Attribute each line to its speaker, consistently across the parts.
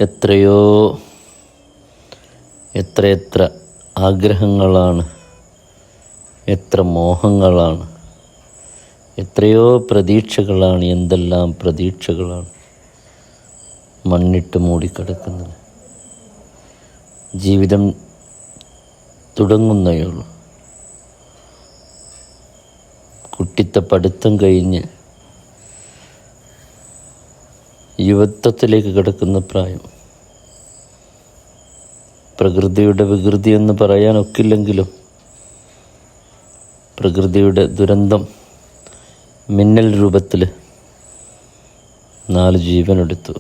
Speaker 1: എത്രയോ എത്ര ആഗ്രഹങ്ങളാണ്, എത്ര മോഹങ്ങളാണ്, എത്രയോ പ്രതീക്ഷകളാണ്, എന്തെല്ലാം പ്രതീക്ഷകളാണ് മണ്ണിട്ട് മൂടിക്കിടക്കുന്നത്. ജീവിതം തുടങ്ങുന്നേയുള്ളൂ. കുട്ടിത്തെ പഠിത്തം കഴിഞ്ഞ് യുവത്വത്തിലേക്ക് കിടക്കുന്ന പ്രായം. പ്രകൃതിയുടെ വികൃതി എന്ന് പറയാനൊക്കില്ലെങ്കിലും പ്രകൃതിയുടെ ദുരന്തം മിന്നൽ രൂപത്തിൽ 4 ജീവനെടുത്തു.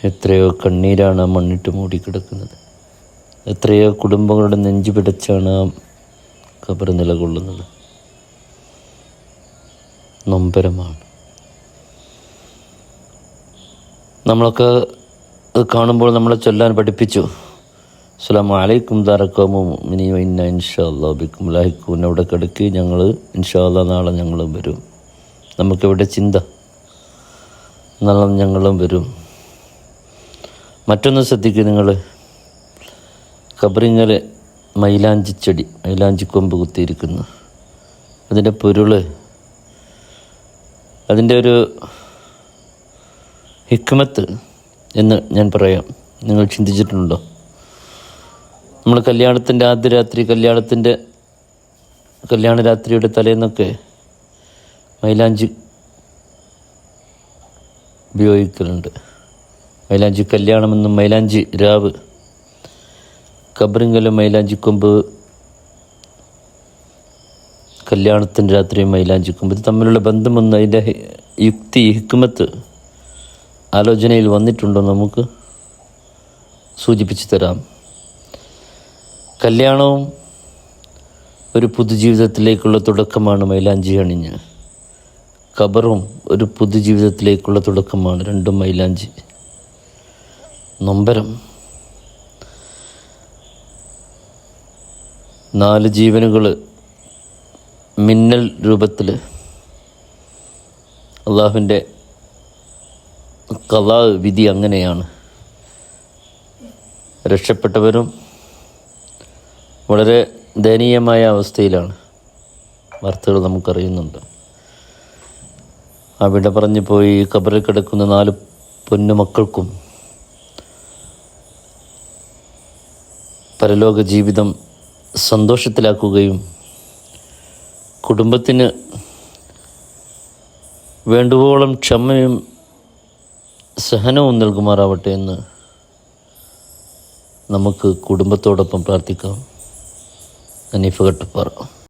Speaker 1: എത്രയോ കണ്ണീരാണ് ആ മണ്ണിട്ട് മൂടിക്കിടക്കുന്നത്. എത്രയോ കുടുംബങ്ങളുടെ നെഞ്ചു പിടച്ചാണ് ആ ഖബർ നിലകൊള്ളുന്നത്. നൊമ്പരമാണ്. നമ്മളൊക്കെ അത് കാണുമ്പോൾ നമ്മളെ ചൊല്ലാൻ പഠിപ്പിച്ചു, അസ്സലാമു അലൈക്കും ദാറഖൗമു മുഅ്മിനീന ഇന്ന ഇൻഷാ അല്ലാഹു ബിക്കും ലാഹിഖൂൻ. അവിടെ കിടക്കി, ഞങ്ങൾ ഇൻഷാ അല്ലാഹ് നാളെ ഞങ്ങളും വരും. നമുക്കിവിടെ ചിന്ത, നാളെ ഞങ്ങളും വരും. മറ്റൊന്ന് ശ്രദ്ധിക്കുക നിങ്ങൾ, ഖബറിങ്ങൽ മൈലാഞ്ചിച്ചെടി, മൈലാഞ്ചിക്കൊമ്പ് കുത്തിയിരിക്കുന്നു. അതിൻ്റെ പൊരുൾ, അതിൻ്റെ ഒരു ഹിക്മത്ത് എന്ന് ഞാൻ പറയാം. നിങ്ങൾ ചിന്തിച്ചിട്ടുണ്ടോ? നമ്മൾ കല്യാണത്തിൻ്റെ ആദ്യ രാത്രി, കല്യാണ രാത്രിയുടെ തലേന്നൊക്കെ മൈലാഞ്ചി ഉപയോഗിക്കലുണ്ട്. മൈലാഞ്ചി കല്യാണമെന്നും മൈലാഞ്ചി രാവ്. ഖബറിങ്കലും മൈലാഞ്ചിക്കൊമ്പ്, കല്യാണത്തിൻ്റെ രാത്രി മൈലാഞ്ചിക്കൊമ്പ്, ഇത് തമ്മിലുള്ള ബന്ധമൊന്നും, അതിൻ്റെ യുക്തി, ഹിക്മത്ത് ആലോചനയിൽ വന്നിട്ടുണ്ടോ? നമുക്ക് സൂചിപ്പിച്ചു തരാം. കല്യാണവും ഒരു പുതുജീവിതത്തിലേക്കുള്ള തുടക്കമാണ് മൈലാഞ്ചി അണിഞ്ഞ്. ഖബറും ഒരു പുതുജീവിതത്തിലേക്കുള്ള തുടക്കമാണ്, രണ്ടും മൈലാഞ്ചി. നൊമ്പരം. 4 ജീവനുകൾ മിന്നൽ രൂപത്തിൽ. അള്ളാഹുവിൻ്റെ ഖളാ, വിധി അങ്ങനെയാണ്. രക്ഷപ്പെട്ടവരും വളരെ ദയനീയമായ അവസ്ഥയിലാണ്. വാർത്തകൾ നമുക്കറിയുന്നുണ്ട്. അവിടെ പറഞ്ഞു പോയി ഖബറിൽ കിടക്കുന്ന 4 പൊന്നുമക്കൾക്കും പരലോക ജീവിതം സന്തോഷത്തിലാക്കുകയും കുടുംബത്തിന് വേണ്ടുവോളം ക്ഷമയും സഹനവും നൽകുമാറാവട്ടെ എന്ന് നമുക്ക് കുടുംബത്തോടൊപ്പം പ്രാർത്ഥിക്കാം. ഹനീഫ കട്ടപ്പാറ.